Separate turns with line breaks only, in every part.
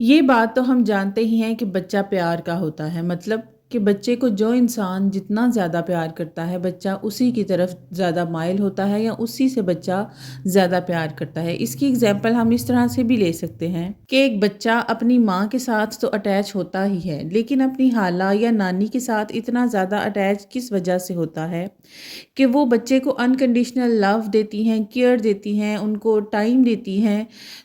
یہ بات تو ہم جانتے ہی ہیں کہ بچہ پیار کا ہوتا ہے، مطلب کہ بچے کو جو انسان جتنا زیادہ پیار کرتا ہے بچہ اسی کی طرف زیادہ مائل ہوتا ہے یا اسی سے بچہ زیادہ پیار کرتا ہے۔ اس کی اگزامپل ہم اس طرح سے بھی لے سکتے ہیں کہ ایک بچہ اپنی ماں کے ساتھ تو اٹیچ ہوتا ہی ہے، لیکن اپنی خالہ یا نانی کے ساتھ اتنا زیادہ اٹیچ کس وجہ سے ہوتا ہے کہ وہ بچے کو انکنڈیشنل لو دیتی ہیں، کیئر دیتی ہیں، ان کو ٹائم دیتی ہیں۔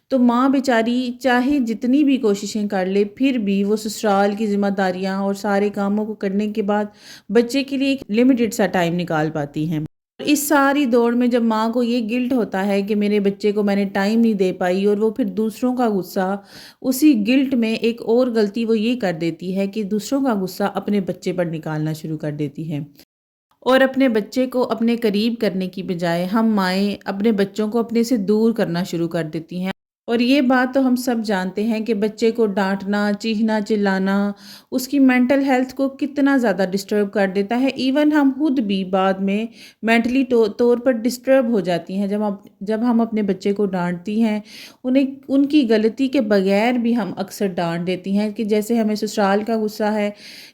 تو ماں بیچاری چاہے جتنی بھی کوششیں کر لے پھر بھی وہ سسرال کی ذمہ داریاں اور سارے کاموں کو کرنے کے بعد بچے کے لیے ایک لمیٹڈ سا ٹائم نکال پاتی ہیں۔ اس ساری دوڑ میں جب ماں کو یہ گلٹ ہوتا ہے کہ میرے بچے کو میں نے ٹائم نہیں دے پائی، اور وہ پھر دوسروں کا غصہ اسی گلٹ میں ایک اور غلطی وہ یہ کر دیتی ہے کہ دوسروں کا غصہ اپنے بچے پر نکالنا شروع کر دیتی ہے، اور اپنے بچے کو اپنے قریب کرنے کی بجائے ہم مائیں اپنے بچوں کو اپنے سے دور کرنا شروع کر دیتی ہیں۔ اور یہ بات تو ہم سب جانتے ہیں کہ بچے کو ڈانٹنا، چیخنا، چلانا اس کی مینٹل ہیلتھ کو کتنا زیادہ ڈسٹرب کر دیتا ہے۔ ایون ہم خود بھی بعد میں مینٹلی طور پر ڈسٹرب ہو جاتی ہیں جب ہم اپنے بچے کو ڈانٹتی ہیں، انہیں ان کی غلطی کے بغیر بھی ہم اکثر ڈانٹ دیتی ہیں کہ جیسے ہمیں سسرال کا غصہ ہے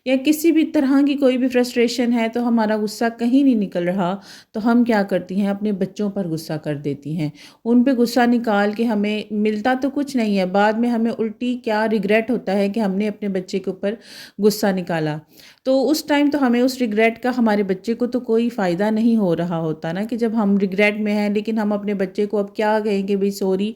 یا کسی بھی طرح کی کوئی بھی فرسٹریشن ہے تو ہمارا غصہ کہیں نہیں نکل رہا، تو ہم کیا کرتی ہیں اپنے بچوں پر غصہ کر دیتی ہیں، ان پہ غصہ نکال کے ہمیں ملتا تو کچھ نہیں ہے، بعد میں ہمیں الٹی کیا ریگریٹ ہوتا ہے کہ ہم نے اپنے بچے کے اوپر غصہ نکالا۔ تو اس ٹائم تو ہمیں اس ریگریٹ کا ہمارے بچے کو تو کوئی فائدہ نہیں ہو رہا ہوتا نا، کہ جب ہم ریگریٹ میں ہیں لیکن ہم اپنے بچے کو اب کیا کہیں کہ بھئی سوری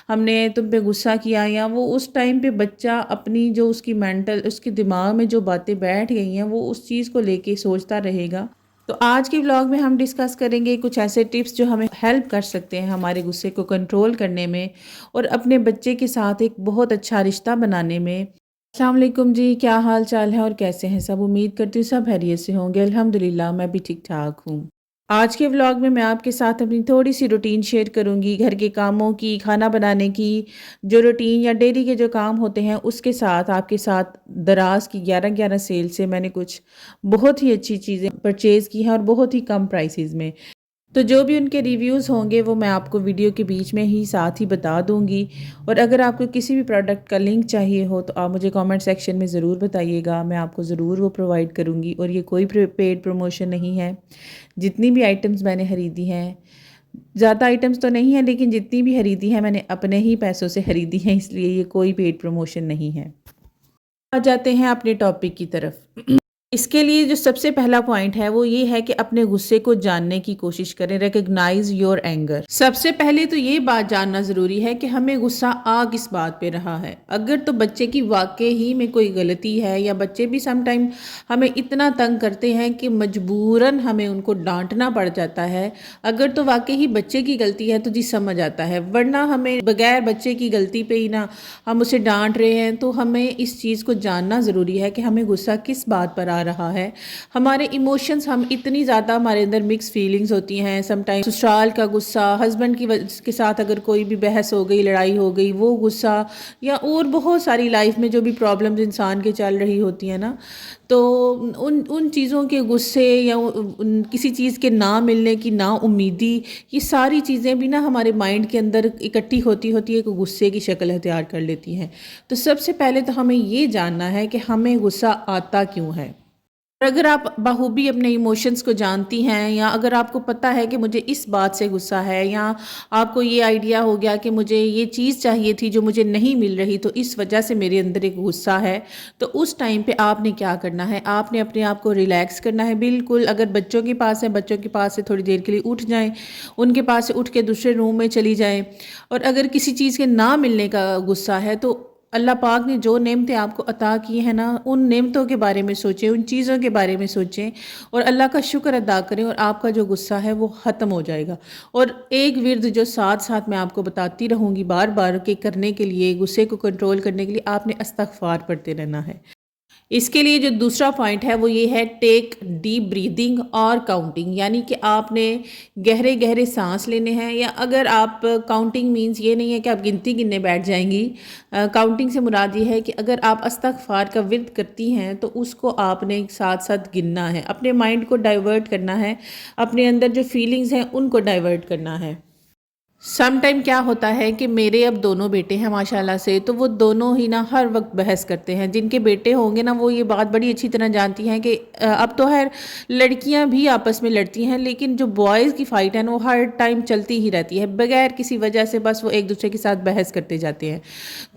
ہم نے تم پہ غصہ کیا، یا وہ اس ٹائم پہ بچہ اپنی جو اس کی مینٹل اس کے دماغ میں جو باتیں بیٹھ گئی ہیں وہ اس چیز کو لے کے سوچتا رہے گا۔ تو آج کے ولاگ میں ہم ڈسکس کریں گے کچھ ایسے ٹپس جو ہمیں ہیلپ کر سکتے ہیں ہمارے غصے کو کنٹرول کرنے میں اور اپنے بچے کے ساتھ ایک بہت اچھا رشتہ بنانے میں۔ السلام علیکم جی، کیا حال چال ہے اور کیسے ہیں سب؟ امید کرتی ہوں سب خیریت سے ہوں گے۔ الحمدللہ میں بھی ٹھیک ٹھاک ہوں۔ آج کے ولاگ میں آپ کے ساتھ اپنی تھوڑی سی روٹین شیئر کروں گی، گھر کے کاموں کی، کھانا بنانے کی، جو روٹین یا ڈیلی کے جو کام ہوتے ہیں اس کے ساتھ آپ کے ساتھ دراز کی 11 سیل سے میں نے کچھ بہت ہی اچھی چیزیں پرچیز کی ہیں اور بہت ہی کم پرائسز میں۔ تو جو بھی ان کے ریویوز ہوں گے وہ میں آپ کو ویڈیو کے بیچ میں ہی ساتھ ہی بتا دوں گی، اور اگر آپ کو کسی بھی پروڈکٹ کا لنک چاہیے ہو تو آپ مجھے کامنٹ سیکشن میں ضرور بتائیے گا، میں آپ کو ضرور وہ پرووائڈ کروں گی، اور یہ کوئی پیڈ پروموشن نہیں ہے۔ جتنی بھی آئٹمز میں نے خریدی ہیں، زیادہ آئٹمز تو نہیں ہیں لیکن جتنی بھی خریدی ہیں میں نے اپنے ہی پیسوں سے خریدی ہیں، اس لیے یہ کوئی پیڈ پروموشن نہیں ہے۔ آ جاتے ہیں اپنے ٹاپک کی طرف۔ اس کے لیے جو سب سے پہلا پوائنٹ ہے وہ یہ ہے کہ اپنے غصے کو جاننے کی کوشش کریں، ریکگنائز یور اینگر۔ سب سے پہلے تو یہ بات جاننا ضروری ہے کہ ہمیں غصہ آ کس بات پہ رہا ہے۔ اگر تو بچے کی واقعی ہی میں کوئی غلطی ہے، یا بچے بھی سم ٹائم ہمیں اتنا تنگ کرتے ہیں کہ مجبوراً ہمیں ان کو ڈانٹنا پڑ جاتا ہے، اگر تو واقعی ہی بچے کی غلطی ہے تو جی سمجھ آتا ہے، ورنہ ہمیں بغیر بچے کی غلطی پہ ہی نہ ہم اسے ڈانٹ رہے ہیں، تو ہمیں اس چیز کو جاننا ضروری ہے کہ ہمیں غصہ کس بات پر آ رہا ہے۔ ہمارے ایموشنز، ہم اتنی زیادہ ہمارے اندر مکس فیلنگز ہوتی ہیں، سم ٹائم سسرال کا غصہ، ہسبینڈ کے ساتھ اگر کوئی بھی بحث ہو گئی، لڑائی ہو گئی، وہ غصہ، یا اور بہت ساری لائف میں جو بھی پرابلمز انسان کے چل رہی ہوتی ہیں نا، تو ان چیزوں کے غصے یا کسی چیز کے نہ ملنے کی نا امیدی، یہ ساری چیزیں بھی نا ہمارے مائنڈ کے اندر اکٹھی ہوتی ایک غصے کی شکل اختیار کر لیتی ہیں۔ تو سب سے پہلے تو ہمیں یہ جاننا ہے کہ ہمیں غصہ آتا کیوں ہے۔ اور اگر آپ بخوبی اپنے ایموشنز کو جانتی ہیں، یا اگر آپ کو پتہ ہے کہ مجھے اس بات سے غصہ ہے، یا آپ کو یہ آئیڈیا ہو گیا کہ مجھے یہ چیز چاہیے تھی جو مجھے نہیں مل رہی تو اس وجہ سے میرے اندر ایک غصہ ہے، تو اس ٹائم پہ آپ نے کیا کرنا ہے؟ آپ نے اپنے آپ کو ریلیکس کرنا ہے بالکل۔ اگر بچوں کے پاس ہے، بچوں کے پاس سے تھوڑی دیر کے لیے اٹھ جائیں، ان کے پاس سے اٹھ کے دوسرے روم میں چلی جائیں، اور اگر کسی چیز کے نہ ملنے کا غصہ ہے تو اللہ پاک نے جو نعمتیں آپ کو عطا کی ہیں نا، ان نعمتوں کے بارے میں سوچیں، ان چیزوں کے بارے میں سوچیں اور اللہ کا شکر ادا کریں، اور آپ کا جو غصہ ہے وہ ختم ہو جائے گا۔ اور ایک ورد جو ساتھ ساتھ میں آپ کو بتاتی رہوں گی بار بار کہ کرنے کے لیے، غصے کو کنٹرول کرنے کے لیے آپ نے استغفار پڑھتے رہنا ہے۔ اس کے لیے جو دوسرا پوائنٹ ہے وہ یہ ہے ٹیک ڈیپ بریدنگ اور کاؤنٹنگ، یعنی کہ آپ نے گہرے گہرے سانس لینے ہیں، یا اگر آپ کاؤنٹنگ مینز یہ نہیں ہے کہ آپ گنتی گننے بیٹھ جائیں گی، کاؤنٹنگ سے مراد یہ ہے کہ اگر آپ استغفار کا ورد کرتی ہیں تو اس کو آپ نے ساتھ ساتھ گننا ہے، اپنے مائنڈ کو ڈائیورٹ کرنا ہے، اپنے اندر جو فیلنگز ہیں ان کو ڈائیورٹ کرنا ہے۔ سم ٹائم کیا ہوتا ہے کہ میرے اب دونوں بیٹے ہیں ماشاءاللہ سے، تو وہ دونوں ہی نا ہر وقت بحث کرتے ہیں. جن کے بیٹے ہوں گے نا وہ یہ بات بڑی اچھی طرح جانتی ہیں کہ اب تو خیر لڑکیاں بھی آپس میں لڑتی ہیں، لیکن جو بوائز کی فائٹ ہے نا وہ ہر ٹائم چلتی ہی رہتی ہے بغیر کسی وجہ سے، بس وہ ایک دوسرے کے ساتھ بحث کرتے جاتے ہیں.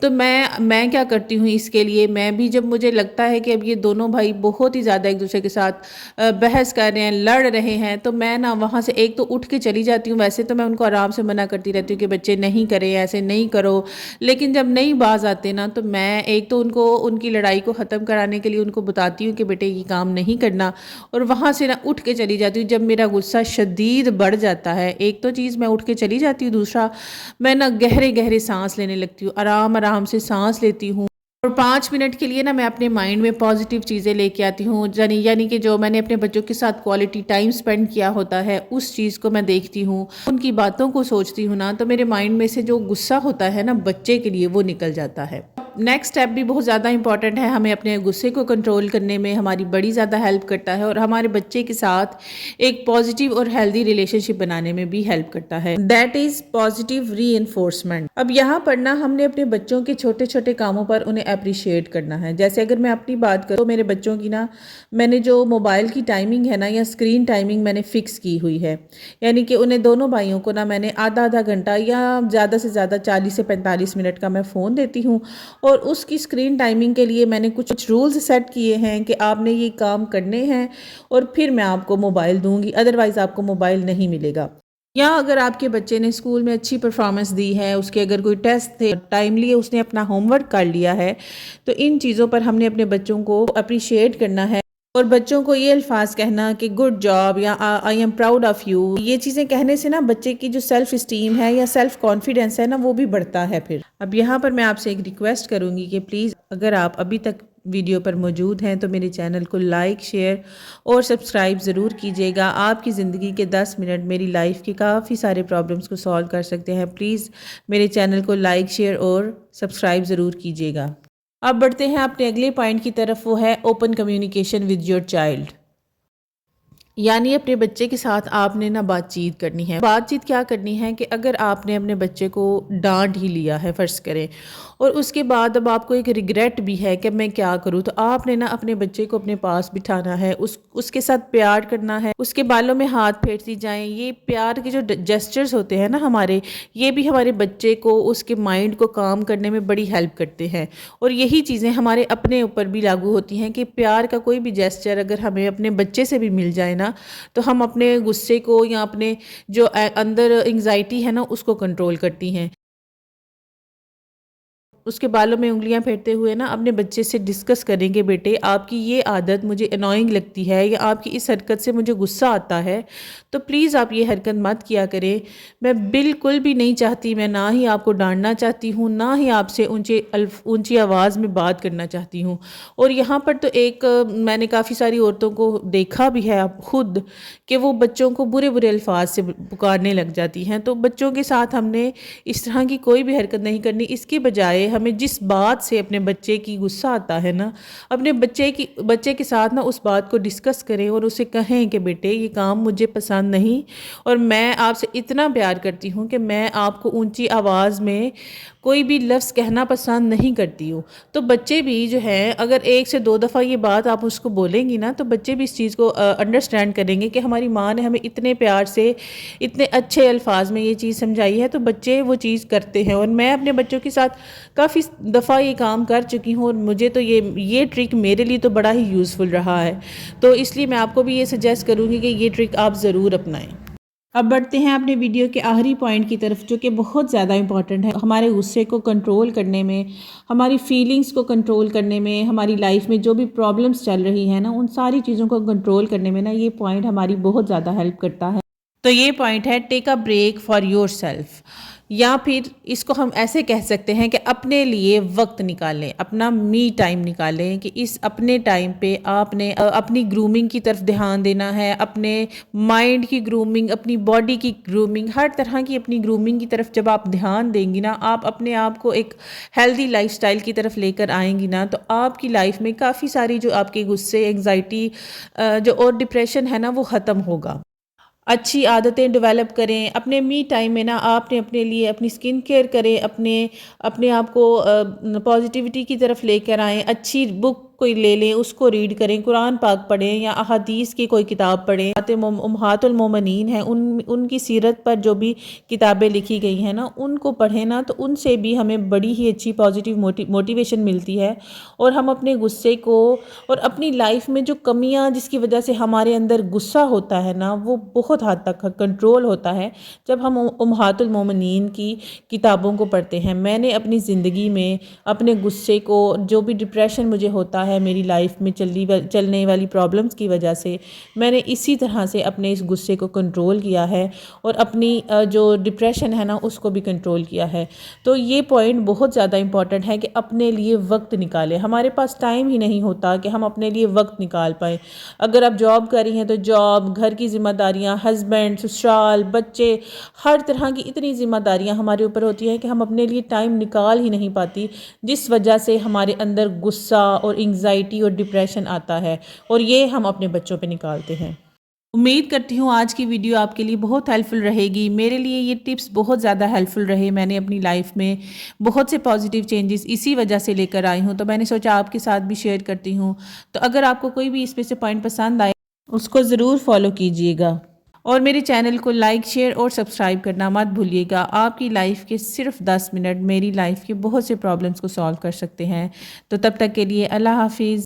تو میں کیا کرتی ہوں اس کے لیے، میں بھی جب مجھے لگتا ہے کہ اب یہ دونوں بھائی بہت ہی زیادہ ایک دوسرے کے ساتھ بحث کر رہے ہیں، لڑ رہے ہیں، تو میں نا وہاں سے ایک تو اٹھ کے چلی جاتی ہوں. ویسے تو میں ان کو آرام سے منع کرتی رہتی ہوں کہ بچے نہیں کریں، ایسے نہیں کرو، لیکن جب نہیں باز آتے نا تو میں ایک تو ان کی لڑائی کو ختم کرانے کے لیے ان کو بتاتی ہوں کہ بیٹے یہ کام نہیں کرنا، اور وہاں سے نا اٹھ کے چلی جاتی ہوں. جب میرا غصہ شدید بڑھ جاتا ہے، ایک تو چیز میں اٹھ کے چلی جاتی ہوں، دوسرا میں نا گہرے گہرے سانس لینے لگتی ہوں، آرام آرام سے سانس لیتی ہوں، اور 5 منٹ کے لیے نا میں اپنے مائنڈ میں پازیٹیو چیزیں لے کے آتی ہوں. یعنی کہ جو میں نے اپنے بچوں کے ساتھ کوالٹی ٹائم سپینڈ کیا ہوتا ہے اس چیز کو میں دیکھتی ہوں، ان کی باتوں کو سوچتی ہوں نا، تو میرے مائنڈ میں سے جو غصہ ہوتا ہے نا بچے کے لیے وہ نکل جاتا ہے. نیکسٹ اسٹیپ بھی بہت زیادہ امپورٹنٹ ہے، ہمیں اپنے غصے کو کنٹرول کرنے میں ہماری بڑی زیادہ ہیلپ کرتا ہے، اور ہمارے بچے کے ساتھ ایک پازیٹیو اور ہیلدی ریلیشن شپ بنانے میں بھی ہیلپ کرتا ہے. That is positive reinforcement. اب یہاں پر نا ہم نے اپنے بچوں کے چھوٹے چھوٹے کاموں پر انہیں اپریشیٹ کرنا ہے. جیسے اگر میں اپنی بات کروں تو میرے بچوں کی نا میں نے جو موبائل کی ٹائمنگ ہے نا یا اسکرین ٹائمنگ میں نے فکس کی ہوئی ہے، یعنی کہ انہیں دونوں بھائیوں کو نا میں نے آدھا گھنٹہ یا زیادہ سے زیادہ 40 سے 45 منٹ کا میں فون دیتی ہوں، اور اس کی اسکرین ٹائمنگ کے لیے میں نے کچھ رولز سیٹ کیے ہیں کہ آپ نے یہ کام کرنے ہیں اور پھر میں آپ کو موبائل دوں گی، ادروائز آپ کو موبائل نہیں ملے گا. یا اگر آپ کے بچے نے اسکول میں اچھی پرفارمنس دی ہے، اس کے اگر کوئی ٹیسٹ تھے ٹائملی اس نے اپنا ہوم ورک کر لیا ہے، تو ان چیزوں پر ہم نے اپنے بچوں کو اپریشیٹ کرنا ہے، اور بچوں کو یہ الفاظ کہنا کہ گڈ جاب یا I am proud of you, یہ چیزیں کہنے سے نا بچے کی جو سیلف اسٹیم ہے یا سیلف کانفیڈنس ہے نا وہ بھی بڑھتا ہے. پھر اب یہاں پر میں آپ سے ایک ریکویسٹ کروں گی کہ پلیز اگر آپ ابھی تک ویڈیو پر موجود ہیں تو میرے چینل کو لائک، شیئر اور سبسکرائب ضرور کیجیے گا. آپ کی زندگی کے 10 منٹ میری لائف کے کافی سارے پرابلمس کو سالو کر سکتے ہیں. پلیز میرے چینل کو لائک، شیئر اور سبسکرائب ضرور کیجیے گا. اب بڑھتے ہیں اپنے اگلے پوائنٹ کی طرف، وہ ہے open communication with your child. یعنی اپنے بچے کے ساتھ آپ نے نا بات چیت کرنی ہے. بات چیت کیا کرنی ہے کہ اگر آپ نے اپنے بچے کو ڈانٹ ہی لیا ہے فرض کریں، اور اس کے بعد اب آپ کو ایک ریگریٹ بھی ہے کہ میں کیا کروں، تو آپ نے نا اپنے بچے کو اپنے پاس بٹھانا ہے، اس کے ساتھ پیار کرنا ہے، اس کے بالوں میں ہاتھ پھیرتی جائیں. یہ پیار کے جو جیسچرز ہوتے ہیں نا ہمارے، یہ بھی ہمارے بچے کو اس کے مائنڈ کو کام کرنے میں بڑی ہیلپ کرتے ہیں. اور یہی چیزیں ہمارے اپنے اوپر بھی لاگو ہوتی ہیں کہ پیار کا کوئی بھی جیسچر اگر ہمیں اپنے بچے سے بھی مل جائے نا تو ہم اپنے غصے کو یا اپنے جو اندر انگزائٹی ہے نا اس کو کنٹرول کرتی ہیں. اس کے بالوں میں انگلیاں پھیرتے ہوئے نا اپنے بچے سے ڈسکس کریں گے، بیٹے آپ کی یہ عادت مجھے انوائنگ لگتی ہے یا آپ کی اس حرکت سے مجھے غصہ آتا ہے، تو پلیز آپ یہ حرکت مت کیا کریں. میں بالکل بھی نہیں چاہتی، میں نہ ہی آپ کو ڈانٹنا چاہتی ہوں، نہ ہی آپ سے اونچی آواز میں بات کرنا چاہتی ہوں. اور یہاں پر تو ایک میں نے کافی ساری عورتوں کو دیکھا بھی ہے اب خود کہ وہ بچوں کو برے برے الفاظ سے پکارنے لگ جاتی ہیں. تو بچوں کے ساتھ ہم نے اس طرح کی کوئی بھی حرکت نہیں کرنی. اس کے بجائے ہمیں جس بات سے اپنے بچے کی غصہ آتا ہے نا، اپنے بچے کے ساتھ نا اس بات کو ڈسکس کریں اور اسے کہیں کہ بیٹے یہ کام مجھے پسند نہیں، اور میں آپ سے اتنا پیار کرتی ہوں کہ میں آپ کو اونچی آواز میں کوئی بھی لفظ کہنا پسند نہیں کرتی ہوں. تو بچے بھی جو ہیں اگر 1 سے 2 دفعہ یہ بات آپ اس کو بولیں گی نا تو بچے بھی اس چیز کو انڈرسٹینڈ کریں گے کہ ہماری ماں نے ہمیں اتنے پیار سے اتنے اچھے الفاظ میں یہ چیز سمجھائی ہے، تو بچے وہ چیز کرتے ہیں. اور میں اپنے بچوں کے ساتھ کافی دفعہ یہ کام کر چکی ہوں، اور مجھے تو یہ ٹرک میرے لیے تو بڑا ہی یوزفل رہا ہے. تو اس لیے میں آپ کو بھی یہ سجیسٹ کروں گی کہ یہ ٹرک آپ ضرور اپنائیں. اب بڑھتے ہیں اپنے ویڈیو کے آخری پوائنٹ کی طرف، جو کہ بہت زیادہ امپورٹنٹ ہے ہمارے غصے کو کنٹرول کرنے میں، ہماری فیلنگز کو کنٹرول کرنے میں، ہماری لائف میں جو بھی پرابلمس چل رہی ہیں نا ان ساری چیزوں کو کنٹرول کرنے میں نا یہ پوائنٹ ہماری بہت زیادہ ہیلپ کرتا ہے. تو یہ پوائنٹ ہے take a break for yourself, یا پھر اس کو ہم ایسے کہہ سکتے ہیں کہ اپنے لیے وقت نکالیں، اپنا می ٹائم نکالیں، کہ اس اپنے ٹائم پہ آپ نے اپنی گرومنگ کی طرف دھیان دینا ہے، اپنے مائنڈ کی گرومنگ، اپنی باڈی کی گرومنگ، ہر طرح کی اپنی گرومنگ کی طرف جب آپ دھیان دیں گی نا، آپ اپنے آپ کو ایک ہیلدی لائف سٹائل کی طرف لے کر آئیں گی نا، تو آپ کی لائف میں کافی ساری جو آپ کے غصے، انگزائٹی جو اور ڈپریشن ہے نا وہ ختم ہوگا. اچھی عادتیں ڈیولپ کریں. اپنے می ٹائم میں نا آپ نے اپنے لیے اپنی اسکن کیئر کریں، اپنے آپ کو پازیٹیوٹی کی طرف لے کر آئیں. اچھی بک کوئی لے لیں، اس کو ریڈ کریں، قرآن پاک پڑھیں یا احادیث کی کوئی کتاب پڑھیں. امہات المومنین ہیں، ان کی سیرت پر جو بھی کتابیں لکھی گئی ہیں نا ان کو پڑھیں نا، تو ان سے بھی ہمیں بڑی ہی اچھی پازیٹیو موٹیویشن ملتی ہے. اور ہم اپنے غصے کو اور اپنی لائف میں جو کمیاں جس کی وجہ سے ہمارے اندر غصہ ہوتا ہے نا وہ بہت حد تک کنٹرول ہوتا ہے جب ہم امہات المومنین کی کتابوں کو پڑھتے ہیں. میں نے اپنی زندگی میں اپنے غصے کو، جو بھی ڈپریشن مجھے ہوتا ہے میری لائف میں چلنے والی پرابلمز کی وجہ سے، میں نے اسی طرح سے اپنے اس غصے کو کنٹرول کیا ہے اور اپنی جو ڈپریشن ہے نا اس کو بھی کنٹرول کیا ہے. تو یہ پوائنٹ بہت زیادہ امپورٹنٹ ہے کہ اپنے لیے وقت نکالیں. ہمارے پاس ٹائم ہی نہیں ہوتا کہ ہم اپنے لیے وقت نکال پائیں. اگر آپ جاب کر رہی ہیں تو جاب، گھر کی ذمہ داریاں، ہسبینڈ، سسرال، بچے، ہر طرح کی اتنی ذمہ داریاں ہمارے اوپر ہوتی ہیں کہ ہم اپنے لیے ٹائم نکال ہی نہیں پاتی، جس وجہ سے ہمارے اندر غصہ اور انگزائٹی اور ڈپریشن آتا ہے، اور یہ ہم اپنے بچوں پہ نکالتے ہیں. امید کرتی ہوں آج کی ویڈیو آپ کے لیے بہت ہیلپ فل رہے گی. میرے لیے یہ ٹپس بہت زیادہ ہیلپ فل رہے. میں نے اپنی لائف میں بہت سے پازیٹیو چینجز اسی وجہ سے لے کر آئی ہوں، تو میں نے سوچا آپ کے ساتھ بھی شیئر کرتی ہوں. تو اگر آپ کو کوئی بھی اس میں سے پوائنٹ پسند آئے اس کو ضرور فالو کیجئے گا، اور میرے چینل کو لائک، شیئر اور سبسکرائب کرنا مت بھولیے گا. آپ کی لائف کے صرف 10 منٹ میری لائف کے بہت سے پرابلمس کو سالو کر سکتے ہیں. تو تب تک کے لیے اللہ حافظ.